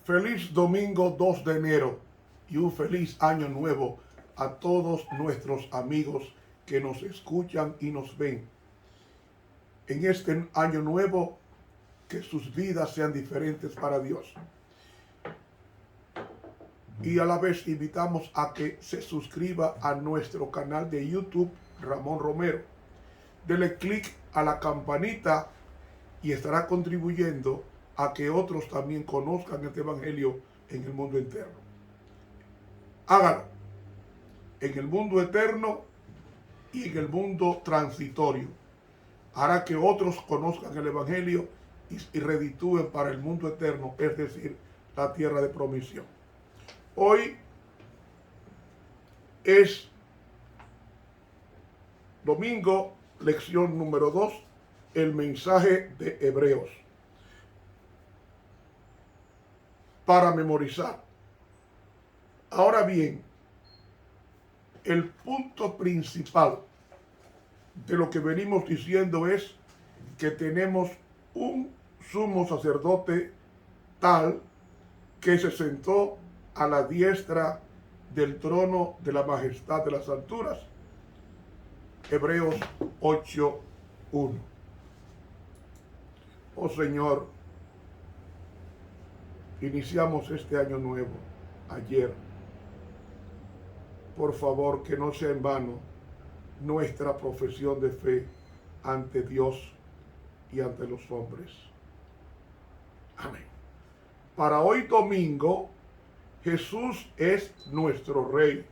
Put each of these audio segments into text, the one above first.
Feliz domingo 2 de enero y un feliz año nuevo a todos nuestros amigos que nos escuchan y nos ven. En este año nuevo, que sus vidas sean diferentes para Dios. Y a la vez invitamos a que se suscriba a nuestro canal de YouTube, Ramón Romero. Dele clic a la campanita y estará contribuyendo a que otros también conozcan este evangelio en el mundo eterno. Hágalo en el mundo eterno y en el mundo transitorio. Hará que otros conozcan el evangelio y reditúen para el mundo eterno, es decir, la tierra de promisión. Hoy es domingo, lección número 2, el mensaje de Hebreos. Para memorizar. Ahora bien, el punto principal de lo que venimos diciendo es que tenemos un sumo sacerdote tal que se sentó a la diestra del trono de la majestad de las alturas. Hebreos 8:1. Oh Señor, iniciamos este año nuevo, ayer. Por favor, que no sea en vano nuestra profesión de fe ante Dios y ante los hombres. Amén. Para hoy domingo, Jesús es nuestro Rey.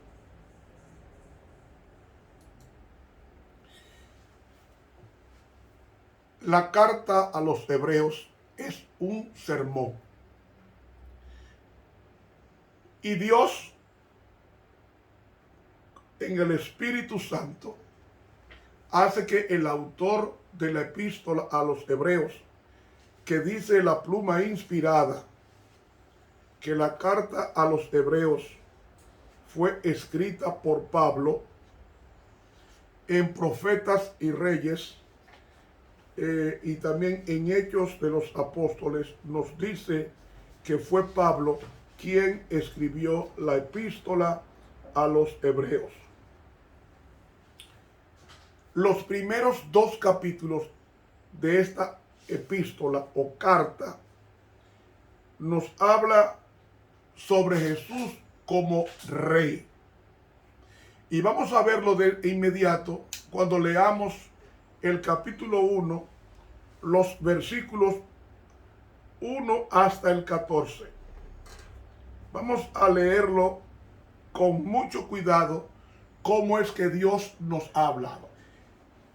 La carta a los Hebreos es un sermón. Y Dios, en el Espíritu Santo, hace que el autor de la epístola a los Hebreos, que dice la pluma inspirada, que la carta a los Hebreos fue escrita por Pablo en Profetas y Reyes, y también en Hechos de los Apóstoles, nos dice que fue Pablo quien escribió la epístola a los Hebreos. Los primeros 2 capítulos de esta epístola o carta nos habla sobre Jesús como Rey. Y vamos a verlo de inmediato cuando leamos el capítulo 1, los versículos 1 hasta el 14. Vamos a leerlo con mucho cuidado, cómo es que Dios nos ha hablado.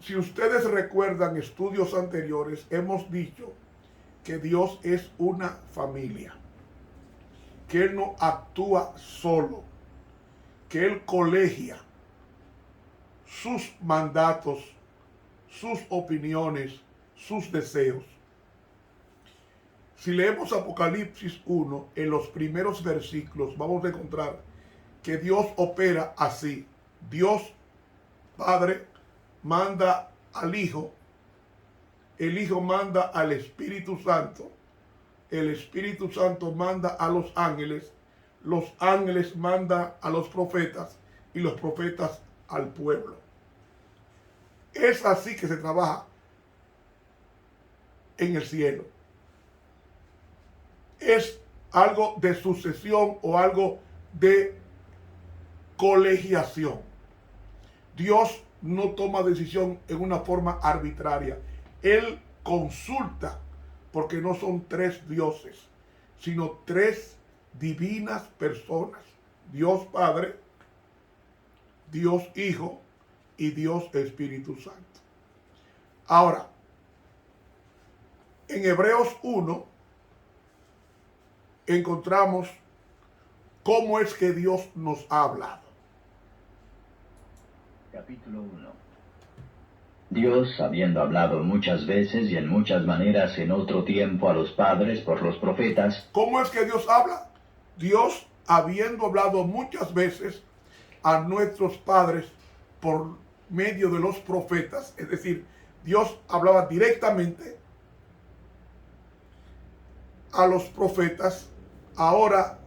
Si ustedes recuerdan estudios anteriores, hemos dicho que Dios es una familia, que Él no actúa solo, que Él colegia sus mandatos, sus opiniones, sus deseos. Si leemos Apocalipsis 1, en los primeros versículos vamos a encontrar que Dios opera así. Dios Padre manda al Hijo, el Hijo manda al Espíritu Santo, el Espíritu Santo manda a los ángeles mandan a los profetas y los profetas al pueblo. Es así que se trabaja en el cielo. Es algo de sucesión o algo de colegiación. Dios no toma decisión en una forma arbitraria. Él consulta, porque no son 3 dioses, sino 3 divinas personas. Dios Padre, Dios Hijo y Dios Espíritu Santo. Ahora, en Hebreos 1 encontramos cómo es que Dios nos ha hablado. Capítulo 1. Dios, habiendo hablado muchas veces y en muchas maneras en otro tiempo a los padres por los profetas. ¿Cómo es que Dios habla? Dios, habiendo hablado muchas veces a nuestros padres por medio de los profetas, es decir, Dios hablaba directamente a los profetas, ahora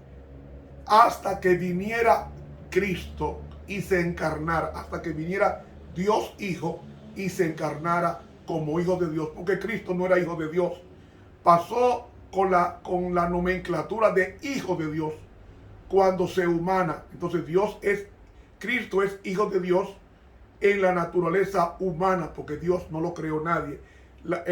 hasta que viniera Cristo y se encarnara, hasta que viniera Dios Hijo y se encarnara como Hijo de Dios, porque Cristo no era Hijo de Dios. Pasó con la nomenclatura de Hijo de Dios cuando se humana. Entonces Cristo es Hijo de Dios en la naturaleza humana, porque Dios no lo creó nadie.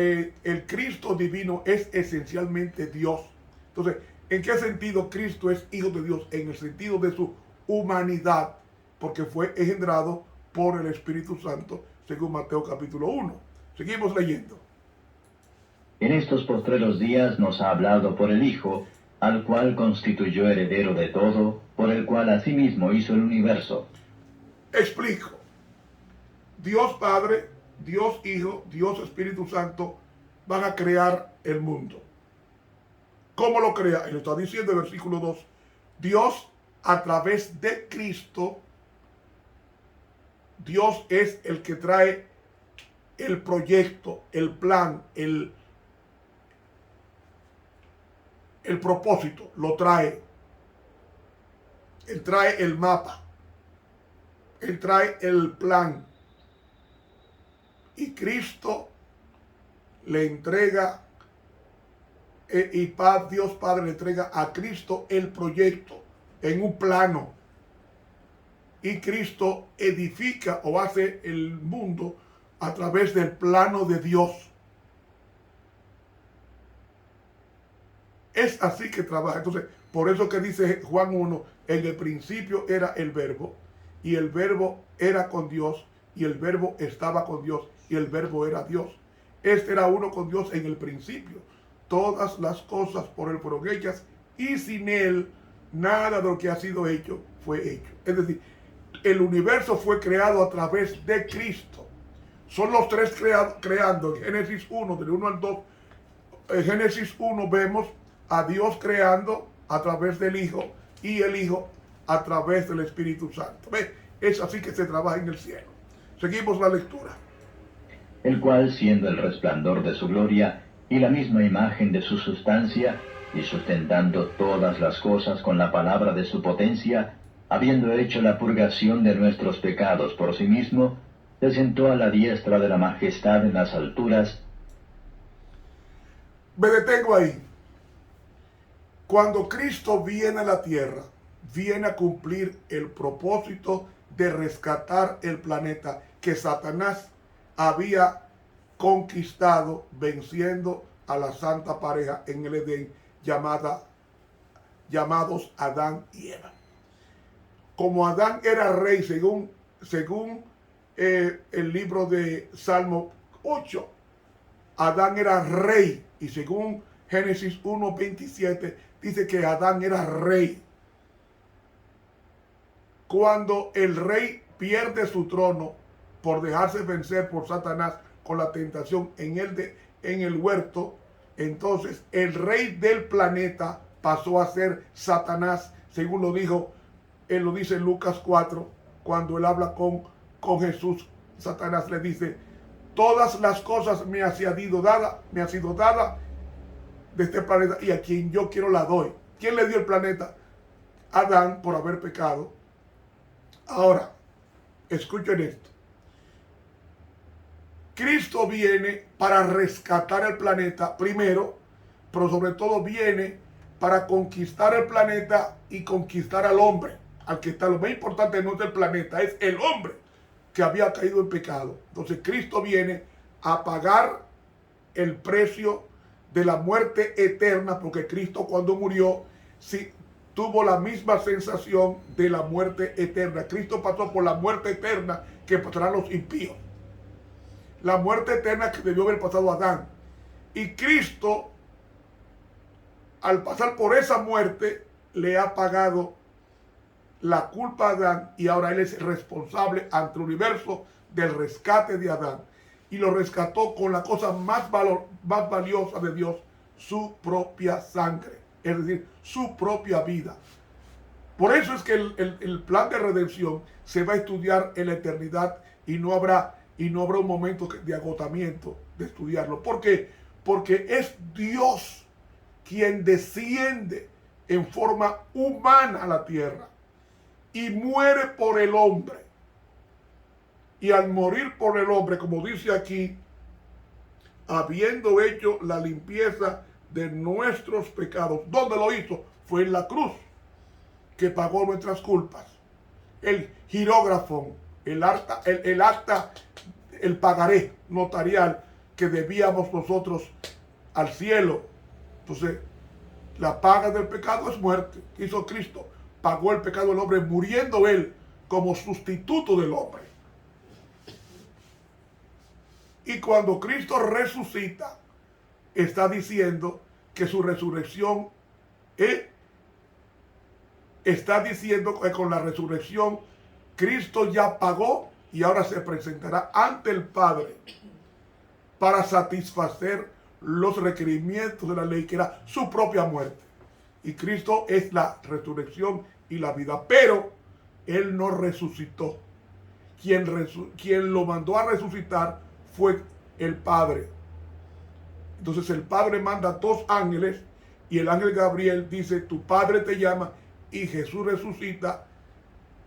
El Cristo divino es esencialmente Dios. Entonces, ¿en qué sentido Cristo es Hijo de Dios? En el sentido de su humanidad, porque fue engendrado por el Espíritu Santo, según Mateo capítulo 1. Seguimos leyendo. En estos postreros días nos ha hablado por el Hijo, al cual constituyó heredero de todo, por el cual asimismo hizo el universo. Explico. Dios Padre, Dios Hijo, Dios Espíritu Santo van a crear el mundo. ¿Cómo lo crea? Él está diciendo en el versículo 2. Dios, a través de Cristo, Dios es el que trae el proyecto, el plan, el propósito, lo trae. Él trae el mapa. Él trae el plan. Y Cristo le entrega, Dios Padre le entrega a Cristo el proyecto en un plano. Y Cristo edifica o hace el mundo a través del plano de Dios. Es así que trabaja. Entonces, por eso que dice Juan 1, en el principio era el verbo, y el verbo era con Dios, y el verbo estaba con Dios, y el verbo era Dios. Este era uno con Dios en el principio. Todas las cosas por él fueron hechas, y sin él nada de lo que ha sido hecho fue hecho. Es decir, el universo fue creado a través de Cristo. Son los tres creando. En Génesis 1, del 1 al 2, en Génesis 1 vemos a Dios creando a través del Hijo, y el Hijo a través del Espíritu Santo. ¿Ve? Es así que se trabaja en el cielo. Seguimos la lectura. El cual, siendo el resplandor de su gloria y la misma imagen de su sustancia, y sustentando todas las cosas con la palabra de su potencia, habiendo hecho la purgación de nuestros pecados por sí mismo, se sentó a la diestra de la majestad en las alturas. Me detengo ahí. Cuando Cristo viene a la tierra, viene a cumplir el propósito de rescatar el planeta que Satanás había conquistado venciendo a la santa pareja en el Edén llamados Adán y Eva. Como Adán era rey según el libro de Salmo 8, Adán era rey, y según Génesis 1:27 dice que Adán era rey. Cuando el rey pierde su trono por dejarse vencer por Satanás con la tentación en el huerto, entonces el rey del planeta pasó a ser Satanás, según él lo dice en Lucas 4, cuando él habla con Jesús. Satanás le dice: todas las cosas me ha sido dada de este planeta, y a quien yo quiero la doy. ¿Quién le dio el planeta? Adán, por haber pecado. Ahora, escuchen esto. Cristo viene para rescatar el planeta primero, pero sobre todo viene para conquistar el planeta y conquistar al hombre. Al que está, lo más importante no es el planeta, es el hombre que había caído en pecado. Entonces Cristo viene a pagar el precio de la muerte eterna, porque Cristo, cuando murió, sí tuvo la misma sensación de la muerte eterna. Cristo pasó por la muerte eterna que pasarán los impíos. La muerte eterna que debió haber pasado Adán. Y Cristo, al pasar por esa muerte, le ha pagado la culpa a Adán, y ahora él es responsable ante el universo del rescate de Adán. Y lo rescató con la cosa más valiosa de Dios, su propia sangre, es decir, su propia vida. Por eso es que el plan de redención se va a estudiar en la eternidad, y no habrá un momento de agotamiento de estudiarlo. ¿Por qué? Porque es Dios quien desciende en forma humana a la tierra y muere por el hombre. Y al morir por el hombre, como dice aquí, habiendo hecho la limpieza de nuestros pecados. ¿Dónde lo hizo? Fue en la cruz, que pagó nuestras culpas. El girógrafo, el acta, el pagaré notarial que debíamos nosotros al cielo. Entonces, la paga del pecado es muerte. Hizo Cristo, pagó el pecado del hombre, muriendo él como sustituto del hombre. Y cuando Cristo resucita, está diciendo que su resurrección está diciendo que con la resurrección Cristo ya pagó y ahora se presentará ante el Padre para satisfacer los requerimientos de la ley, que era su propia muerte. Y Cristo es la resurrección y la vida, pero Él no resucitó. Quien lo mandó a resucitar fue el Padre. Entonces el Padre manda 2 ángeles y el ángel Gabriel dice: tu Padre te llama, y Jesús resucita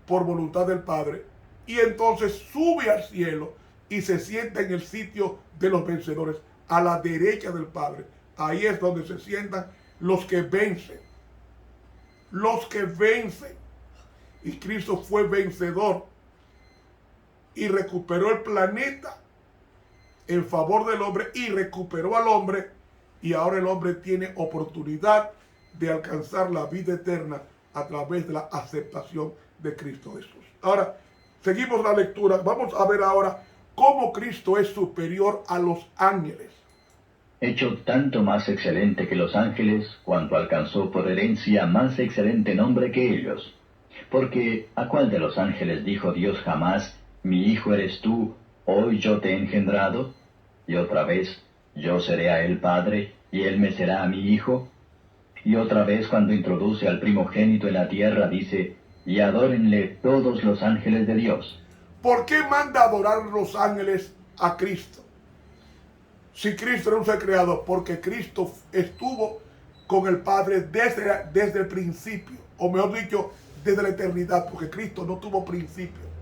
por voluntad del Padre. Y entonces sube al cielo y se sienta en el sitio de los vencedores, a la derecha del Padre. Ahí es donde se sientan los que vencen. Los que vencen. Y Cristo fue vencedor y recuperó el planeta en favor del hombre, y recuperó al hombre, y ahora el hombre tiene oportunidad de alcanzar la vida eterna a través de la aceptación de Cristo Jesús. Ahora, seguimos la lectura. Vamos a ver ahora cómo Cristo es superior a los ángeles. Hecho tanto más excelente que los ángeles, cuanto alcanzó por herencia más excelente nombre que ellos. Porque ¿a cuál de los ángeles dijo Dios jamás: mi hijo eres tú, hoy yo te he engendrado? Y otra vez: yo seré a él padre, y él me será a mi hijo. Y otra vez, cuando introduce al primogénito en la tierra, dice: y adórenle todos los ángeles de Dios. ¿Por qué manda adorar los ángeles a Cristo? Si Cristo era un ser creado, porque Cristo estuvo con el Padre desde el principio, o mejor dicho, desde la eternidad, porque Cristo no tuvo principio.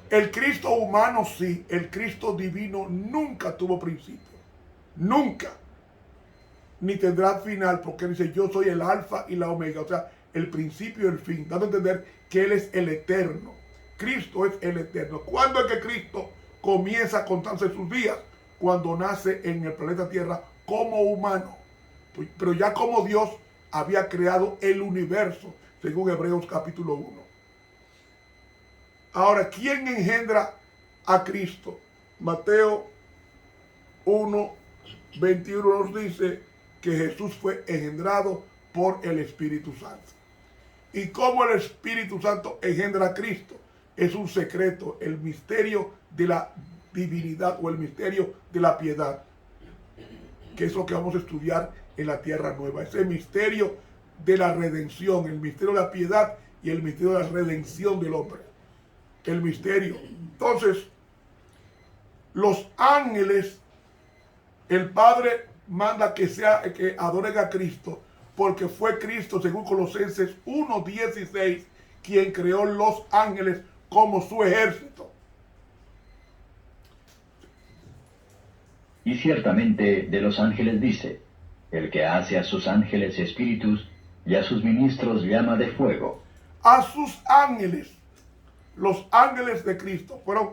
El Cristo humano sí, el Cristo divino nunca tuvo principio. Nunca. Ni tendrá final, porque dice: yo soy el alfa y la omega, o sea, el principio y el fin, dando a entender que Él es el eterno. Cristo es el eterno. ¿Cuándo es que Cristo comienza a contarse sus días? Cuando nace en el planeta Tierra como humano. Pero ya como Dios había creado el universo, según Hebreos capítulo 1. Ahora, ¿quién engendra a Cristo? Mateo 1:21 nos dice que Jesús fue engendrado por el Espíritu Santo. ¿Y cómo el Espíritu Santo engendra a Cristo? Es un secreto, el misterio de la divinidad, o el misterio de la piedad, que es lo que vamos a estudiar en la tierra nueva. Ese misterio de la redención, el misterio de la piedad y el misterio de la redención del hombre. El misterio. Entonces, los ángeles, el Padre manda que adoren a Cristo, porque fue Cristo, según Colosenses 1:16, quien creó los ángeles como su ejército. Y ciertamente de los ángeles dice: el que hace a sus ángeles espíritus y a sus ministros llama de fuego. A sus ángeles, los ángeles de Cristo, fueron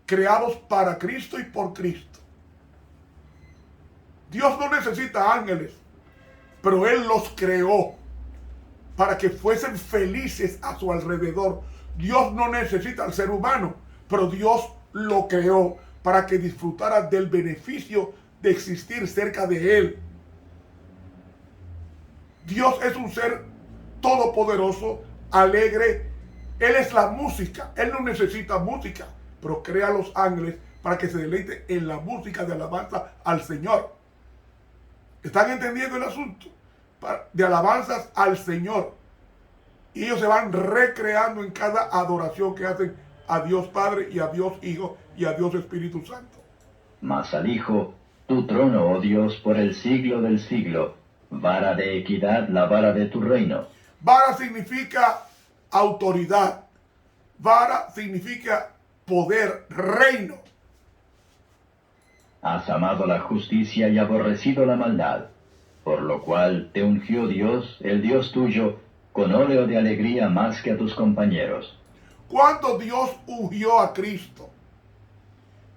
creados para Cristo y por Cristo. Dios no necesita ángeles, pero Él los creó para que fuesen felices a su alrededor. Dios no necesita al ser humano, pero Dios lo creó para que disfrutara del beneficio de existir cerca de Él. Dios es un ser todopoderoso, alegre. Él es la música. Él no necesita música, pero crea a los ángeles para que se deleiten en la música de alabanza al Señor. ¿Están entendiendo el asunto? De alabanzas al Señor. Y ellos se van recreando en cada adoración que hacen a Dios Padre y a Dios Hijo y a Dios Espíritu Santo. Mas al Hijo Tu trono, oh Dios, por el siglo del siglo, vara de equidad, la vara de tu reino. Vara significa autoridad. Vara significa poder, reino. Has amado la justicia y aborrecido la maldad, por lo cual te ungió Dios, el Dios tuyo, con óleo de alegría más que a tus compañeros. Cuando Dios ungió a Cristo,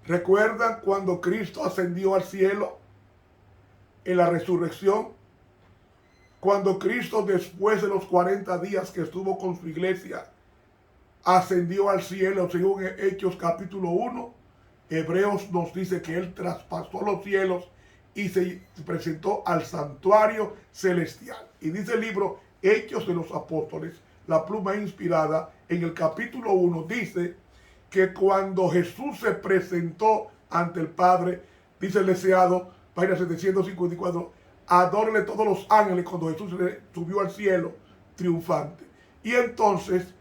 ¿recuerdan cuando Cristo ascendió al cielo en la resurrección? Cuando Cristo, después de los 40 días que estuvo con su iglesia, ascendió al cielo, según Hechos capítulo 1, Hebreos nos dice que Él traspasó los cielos y se presentó al santuario celestial. Y dice el libro Hechos de los Apóstoles, la pluma inspirada, en el capítulo 1 dice que cuando Jesús se presentó ante el Padre, dice el deseado, página 754, adórenle todos los ángeles cuando Jesús subió al cielo triunfante. Y entonces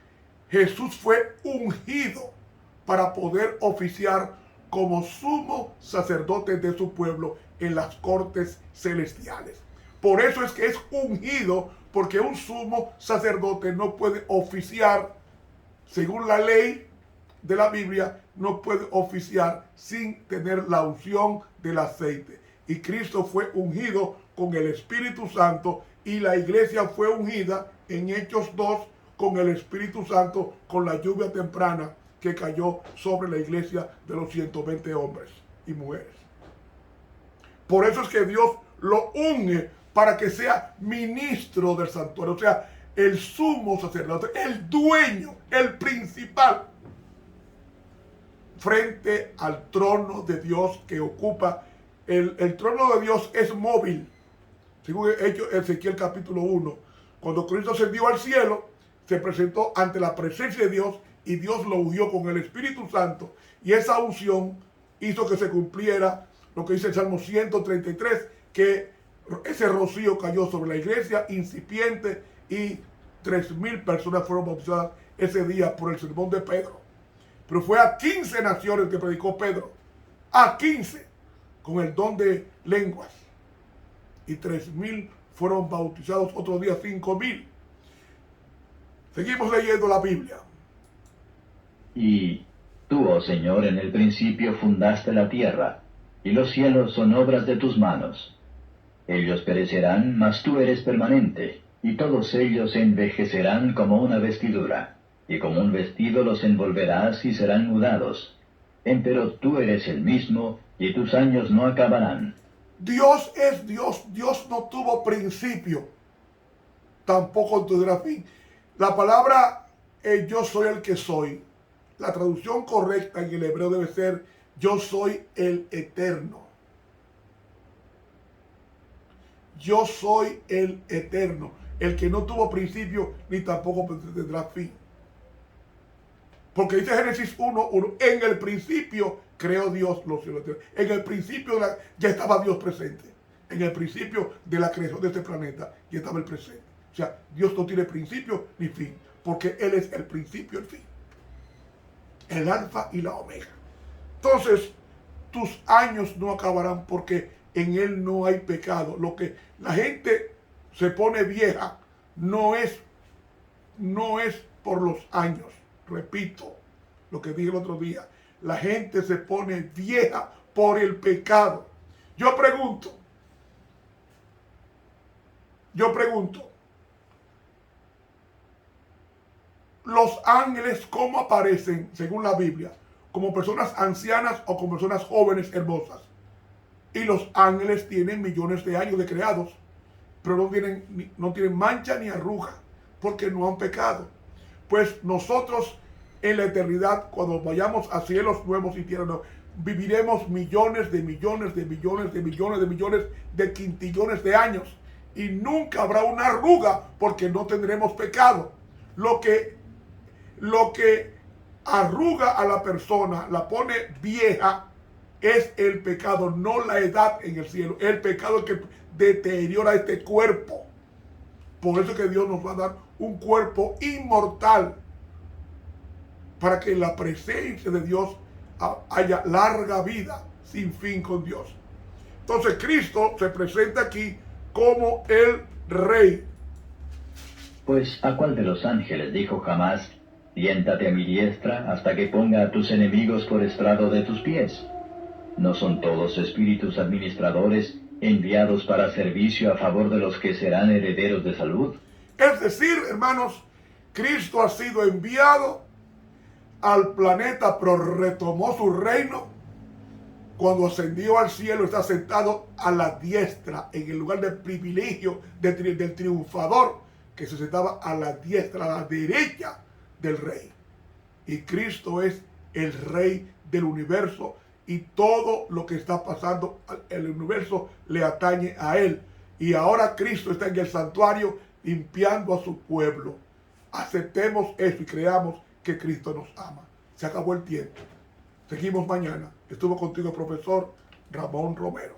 Jesús fue ungido para poder oficiar como sumo sacerdote de su pueblo en las cortes celestiales. Por eso es que es ungido, porque un sumo sacerdote no puede oficiar, según la ley de la Biblia, no puede oficiar sin tener la unción del aceite. Y Cristo fue ungido con el Espíritu Santo, y la iglesia fue ungida en Hechos 2 con el Espíritu Santo, con la lluvia temprana que cayó sobre la iglesia de los 120 hombres y mujeres. Por eso es que Dios lo unge para que sea ministro del santuario, o sea, el sumo sacerdote, el dueño, el principal, frente al trono de Dios que ocupa. El trono de Dios es móvil, según Ezequiel capítulo 1. Cuando Cristo ascendió al cielo, se presentó ante la presencia de Dios y Dios lo ungió con el Espíritu Santo. Y esa unción hizo que se cumpliera lo que dice el Salmo 133, que ese rocío cayó sobre la iglesia incipiente y 3,000 personas fueron bautizadas ese día por el sermón de Pedro. Pero fue a 15 naciones que predicó Pedro, a 15, con el don de lenguas. Y 3,000 fueron bautizados, otro día 5,000. Seguimos leyendo la Biblia. Y tú, oh Señor, en el principio fundaste la tierra, y los cielos son obras de tus manos. Ellos perecerán, mas tú eres permanente, y todos ellos se envejecerán como una vestidura, y como un vestido los envolverás y serán mudados. Empero tú eres el mismo, y tus años no acabarán. Dios es Dios. Dios no tuvo principio, tampoco tendrá fin. La palabra yo soy el que soy, la traducción correcta en el hebreo debe ser yo soy el eterno. Yo soy el eterno, el que no tuvo principio ni tampoco tendrá fin. Porque dice Génesis 1:1, en el principio creó Dios los cielos. En el principio ya estaba Dios presente. En el principio de la creación de este planeta ya estaba el presente. O sea, Dios no tiene principio ni fin, porque Él es el principio y el fin. El alfa y la omega. Entonces, tus años no acabarán porque en Él no hay pecado. Lo que la gente se pone vieja no es por los años. Repito lo que dije el otro día. La gente se pone vieja por el pecado. Yo pregunto, los ángeles, ¿cómo aparecen según la Biblia? Como personas ancianas o como personas jóvenes hermosas. Y los ángeles tienen millones de años de creados, pero no tienen mancha ni arruga, porque no han pecado. Pues nosotros en la eternidad, cuando vayamos a cielos nuevos y tierra nueva, viviremos millones de millones de millones de millones de millones de quintillones de años. Y nunca habrá una arruga porque no tendremos pecado. Lo que arruga a la persona, la pone vieja, es el pecado, no la edad en el cielo. El pecado que deteriora este cuerpo. Por eso que Dios nos va a dar un cuerpo inmortal, para que en la presencia de Dios haya larga vida sin fin con Dios. Entonces Cristo se presenta aquí como el Rey. Pues ¿a cuál de los ángeles dijo jamás, siéntate a mi diestra hasta que ponga a tus enemigos por estrado de tus pies? ¿No son todos espíritus administradores enviados para servicio a favor de los que serán herederos de salud? Es decir, hermanos, Cristo ha sido enviado al planeta, pero retomó su reino. Cuando ascendió al cielo, está sentado a la diestra, en el lugar del privilegio del triunfador, que se sentaba a la diestra, a la derecha del Rey. Y Cristo es el Rey del universo, y todo lo que está pasando en el universo le atañe a Él. Y ahora Cristo está en el santuario limpiando a su pueblo. Aceptemos eso y creamos que Cristo nos ama. Se acabó el tiempo. Seguimos mañana. Estuvo contigo el profesor Ramón Romero.